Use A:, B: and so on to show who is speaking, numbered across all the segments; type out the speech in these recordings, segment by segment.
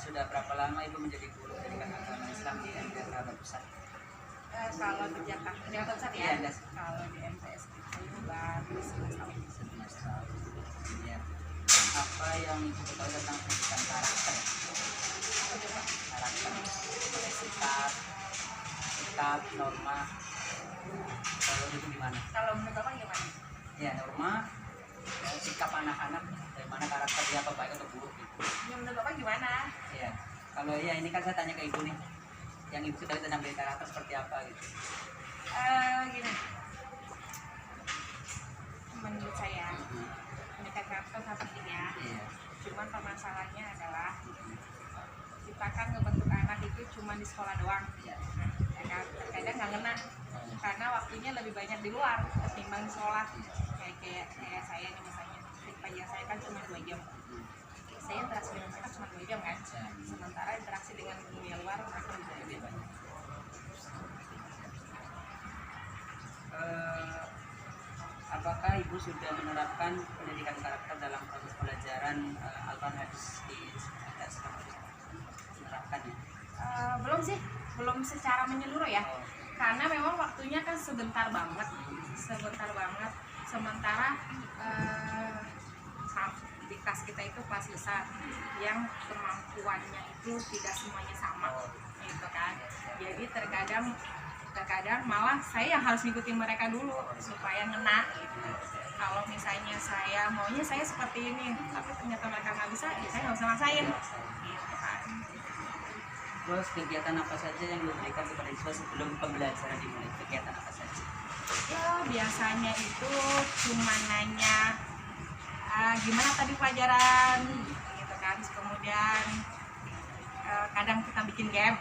A: sudah berapa lama Ibu menjadi guru pendidikan agama Islam di MTS Sahabat Pusat?
B: Kalau di Jakarta Pusat ya,
A: Iya,
B: kalau di MTS itu baru 11 tahun.
A: 11 tahun. Ya. Apa yang Ibu tahu tentang pendidikan karakter? Karakter, sikap, norma. Kalau itu gimana?
B: Kalau menurut Bapak gimana?
A: Ya, norma, sikap anak-anak, bagaimana karakter dia apa baik atau buruk gitu.
B: Ya, menurut Bapak gimana?
A: Ya, kalau ya ini kan saya tanya ke Ibu nih, yang Ibu ketahui tentang karakter seperti apa gitu.
B: Gini, menurut saya pendidikan karakter sangat penting ya.
A: Iya.
B: Cuman permasalahannya adalah kita kan ngebentuk anak itu cuma di sekolah doang.
A: Iya.
B: Ya kan? Terkadang nggak ngena karena waktunya lebih banyak di luar ketimbang di sekolah. Kayak saya nih misalnya, pelajaran saya kan cuma 2 jam. Saya interaksi dengan mereka cuma 2 jam kan. Sementara interaksi dengan dunia luar mereka lebih banyak.
A: Apakah Ibu sudah menerapkan pendidikan karakter dalam proses pelajaran Al-Quran Hadis di MTS? Menerapkan ya?
B: Belum sih, belum secara menyeluruh ya. Karena memang waktunya kan sebentar banget. Sementara di kelas kita itu kelas besar yang kemampuannya itu tidak semuanya sama, gitu kan. Jadi terkadang malah saya yang harus ngikutin mereka dulu supaya ngena gitu. Kalau misalnya saya maunya saya seperti ini, tapi ternyata mereka nggak bisa, ya saya nggak bisa maksain, gitu kan.
A: Terus kegiatan apa saja yang diberikan kepada siswa sebelum pembelajaran dimulai? Kegiatan apa saja?
B: Ya biasanya itu cuma nanya gimana tadi pelajaran, gitu kan. Kemudian kadang kita bikin game,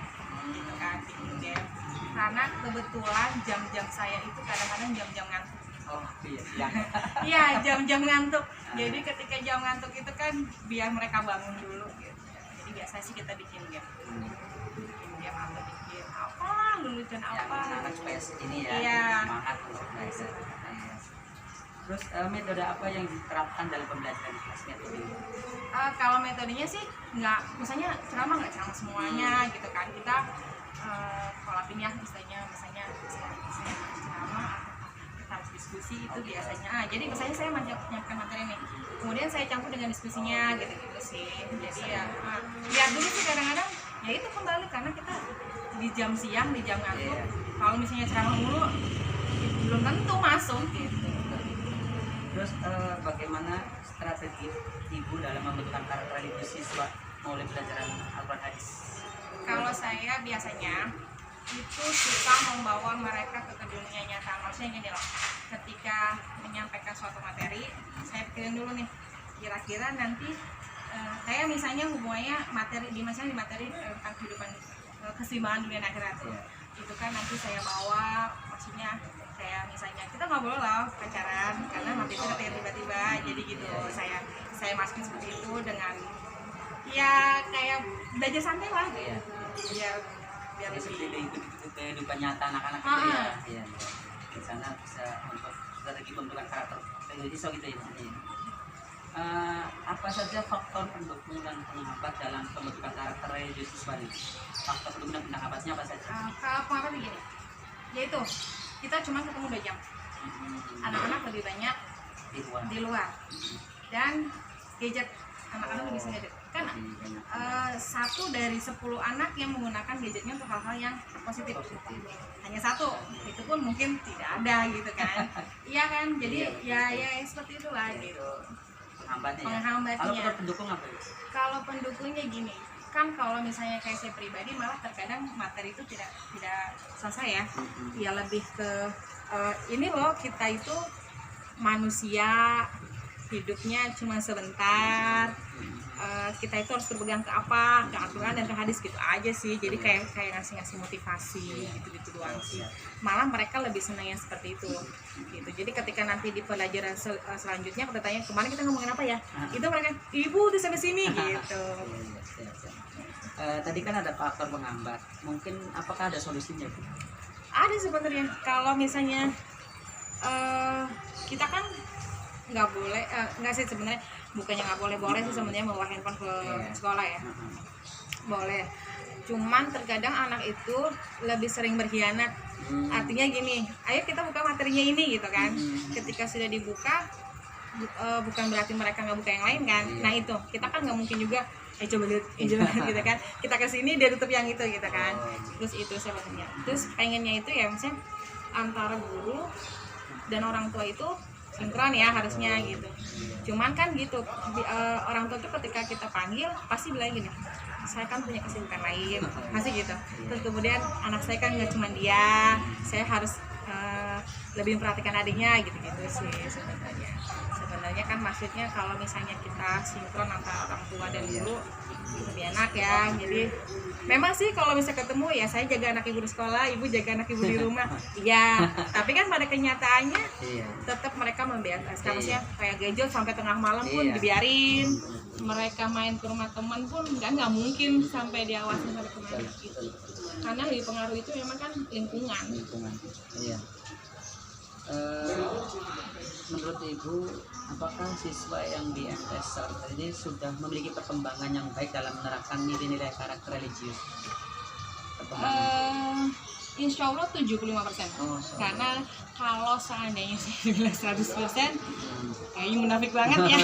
B: gitu kan, karena kebetulan jam-jam saya itu kadang-kadang jam-jam ngantuk.
A: Oh iya.
B: Iya, jam-jam ngantuk. Jadi ketika jam ngantuk itu kan biar mereka bangun dulu gitu. Jadi biasanya sih kita bikin game. Bikin apa, bikin apa, lulusan apa.
A: Anak supaya ini ya,
B: Iya.
A: semangat untuk belajar. Terus metode apa yang diterapkan dalam pembelajaran kelas metode?
B: Kalau metodenya sih nggak, misalnya ceramah nggak ceramah semuanya gitu kan. Kita kolapin ya misalnya ceramah, kita harus diskusi itu biasanya. Jadi misalnya saya menyiapkan materi nih, kemudian saya campur dengan diskusinya gitu sih. Jadi ya lihat dulu sih kadang-kadang ya itu kembali karena kita di jam siang, di jam ngantuk. Kalau misalnya ceramah mulu belum tentu masuk gitu.
A: Terus bagaimana strategi Ibu dalam membentukkan karakter individu siswa mulai pelajaran Al-Quran Hadis?
B: Kalau saya biasanya itu suka membawa mereka ke dunia nyata. Maksudnya gini loh, ketika menyampaikan suatu materi, saya pikirin dulu nih, kira-kira nanti saya misalnya hubungannya di materi tentang kehidupan keseimbangan dunia dan akhirat. Itu kan nanti saya bawa, maksudnya kayak misalnya kita nggak boleh lah pacaran karena nanti itu tiba-tiba jadi gitu. Saya masukin seperti itu dengan ya kayak belajar santai lah gitu. Ya biar
A: lebih kehidupan nyata anak-anak itu ya. Di sana bisa untuk strategi pembentukan karakter siswa gitu ya. Apa saja faktor pendukung dan penghambat dalam pembentukan karakter siswa ini? Faktor pendukung dan penghambatnya apa saja?
B: Kalau penghambat begini, yaitu kita cuma ketemu 2 jam. Anak-anak lebih banyak di luar dan gadget, anak-anak lebih sering gadget kan. 1 dari 10 anak yang menggunakan gadgetnya untuk hal-hal yang positif. Hanya 1, itu pun mungkin tidak ada gitu kan. Iya kan, jadi ya seperti itulah gitu. Penghambatnya.
A: Kalau pendukung apa?
B: Kalau pendukungnya gini, kan kalau misalnya kayak saya pribadi malah terkadang materi itu tidak selesai ya. Ya lebih ke ini loh, kita itu manusia hidupnya cuma sebentar. Kita itu harus berpegang ke apa, ke Al-Quran dan ke hadis gitu aja sih. Jadi kayak ngasih motivasi gitu doang sih. Malah mereka lebih senang yang seperti itu gitu. Jadi ketika nanti di pelajaran selanjutnya kita tanya kemarin kita ngomongin apa ya, itu mereka ibu udah sampai sini gitu.
A: Tadi kan ada faktor penghambat, mungkin apakah ada solusinya Bu?
B: Ada sebenarnya. Kalau misalnya kita kan nggak boleh, nggak sih sebenarnya, bukannya nggak boleh sih sebenarnya bawa handphone ke sekolah ya. boleh. Cuman terkadang anak itu lebih sering berkhianat. Artinya gini, ayo kita buka materinya ini gitu kan. Ketika sudah dibuka, bukan berarti mereka nggak buka yang lain kan. Nah itu, kita kan nggak mungkin juga coba lihat gitu kan. Kita kesini dia tutup yang itu gitu kan. Terus itu sebenarnya. Terus pengennya itu ya misalnya antara guru dan orang tua itu sinkron ya harusnya gitu. Cuman kan gitu, orang tua tuh ketika kita panggil pasti bilang gini, saya kan punya kesibukan lain, masih gitu. Terus kemudian anak saya kan nggak cuma dia, saya harus lebih memperhatikan adiknya gitu-gitu sih sebenarnya. Sebenarnya kan maksudnya kalau misalnya kita sinkron antara orang tua dan guru lebih enak ya. Jadi memang sih kalau bisa ketemu ya saya jaga anak ibu di sekolah, ibu jaga anak ibu di rumah. Iya, tapi kan pada kenyataannya tetap mereka membiasakan, maksudnya kayak gadget sampai tengah malam pun dibiarin. Mereka main ke rumah teman pun nggak mungkin sampai diawasin sampai kemana gitu. Karena lebih pengaruh itu memang kan lingkungan.
A: Iya. Menurut Ibu, apakah siswa yang di MTS ini sudah memiliki perkembangan yang baik dalam menerapkan nilai-nilai karakter religius?
B: Insya Allah 75%. Karena kalau seandainya saya bilang 100%, kayaknya munafik banget ya.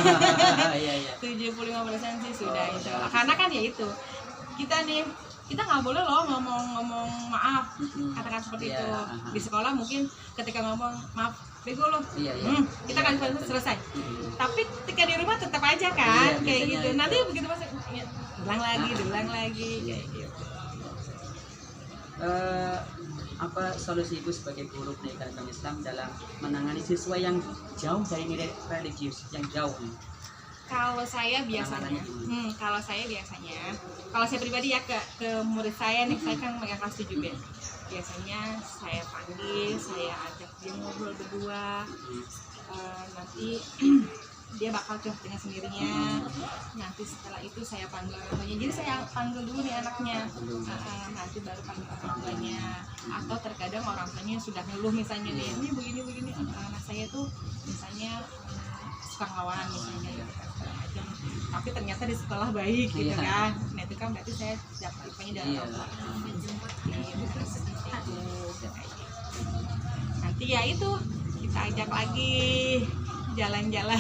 B: 75% sih sudah insya Allah. Karena kan ya itu, kita nggak boleh loh ngomong maaf, katakan seperti itu. Di sekolah mungkin ketika ngomong maaf bego loh, kita kan selesai. Tapi ketika di rumah tetap aja kan kayak gitu. Nanti begitu masuk ulang lagi kayak gitu.
A: Apa solusi Ibu sebagai guru pendidikan agama Islam dalam menangani siswa yang jauh dari nilai religius, yang jauh?
B: Kalau saya biasanya, kalau saya pribadi ya ke murid saya nih, saya kan megang kelas 7B. Biasanya saya panggil, saya ajak dia ngobrol berdua, nanti dia bakal curhat dengan sendirinya. Nanti setelah itu saya panggil orang tuanya. Jadi saya panggil dulu nih anaknya, nanti baru panggil orang tuanya. Atau terkadang orang tuanya sudah ngeluh misalnya nih, ini begini, anak saya tuh misalnya suka ngelawan misalnya gitu, tapi ternyata di sekolah baik gitu kan. Nah itu kan berarti saya dapat infonya dari orang tua. Nanti ya itu kita ajak lagi jalan-jalan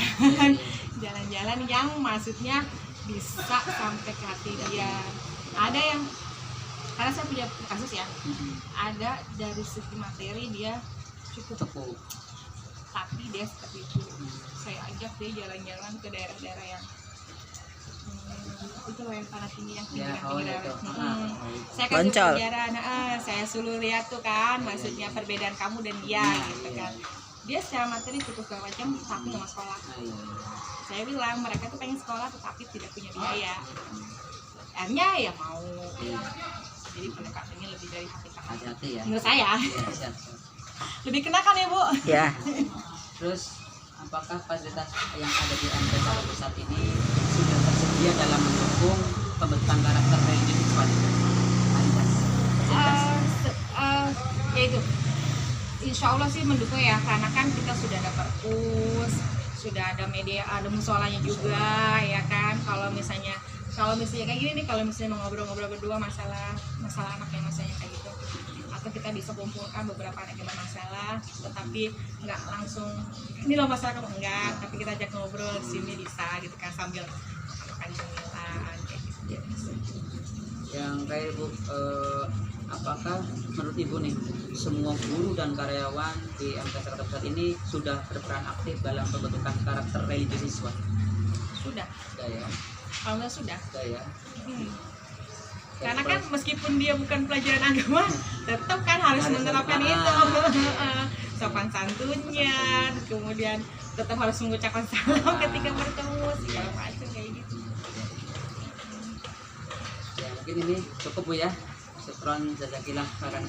B: yang maksudnya bisa sampai ke hati dia. Ada yang, karena saya punya kasus ya, ada dari segi materi dia cukup, tapi dia seperti itu. Saya ajak dia jalan-jalan ke daerah-daerah yang itu loh yang tanah tinggi yang tinggi saya kasih pelajaran, saya suruh lihat tuh kan, maksudnya perbedaan kamu dan dia gitu kan. Dia secara materi cukup segala macam, tapi nggak mau sekolah. Saya bilang mereka tuh pengen sekolah tetapi tidak punya biaya. Akhirnya ya mau. Jadi pendekatannya lebih dari hati-hati ya. Menurut saya. Lebih kena kan ya Bu?
A: Ya. Terus apakah fasilitas yang ada di MTS pusat ini sudah tersedia dalam mendukung pembentukan karakter religius siswa?
B: Ya itu, insya Allah sih mendukung ya, karena kan kita sudah ada perpus, sudah ada media, ada musolanya juga ya kan. Kalau misalnya kayak gini nih, kalau misalnya mau ngobrol-ngobrol berdua masalah anak yang misalnya kayak gitu, atau kita bisa kumpulkan beberapa anak yang bermasalah, tetapi nggak langsung ini loh masalah kamu, enggak, tapi kita ajak ngobrol di sini bisa gitu kan, sambil makan cemilan kayak gitu.
A: Yang kayak Ibu, apakah menurut Ibu nih semua guru dan karyawan di MTS Jakarta Pusat ini sudah berperan aktif dalam pembentukan karakter religius siswa?
B: Sudah
A: ya.
B: Kalau nggak sudah
A: ya.
B: Karena kan meskipun dia bukan pelajaran agama, tetap kan harus menerapkan itu. Sopan santunnya, kemudian tetap harus mengucapkan salam ketika bertemu, segala macam kayak gitu.
A: Ya mungkin ini cukup Bu ya. Syukron jazakillah khairan.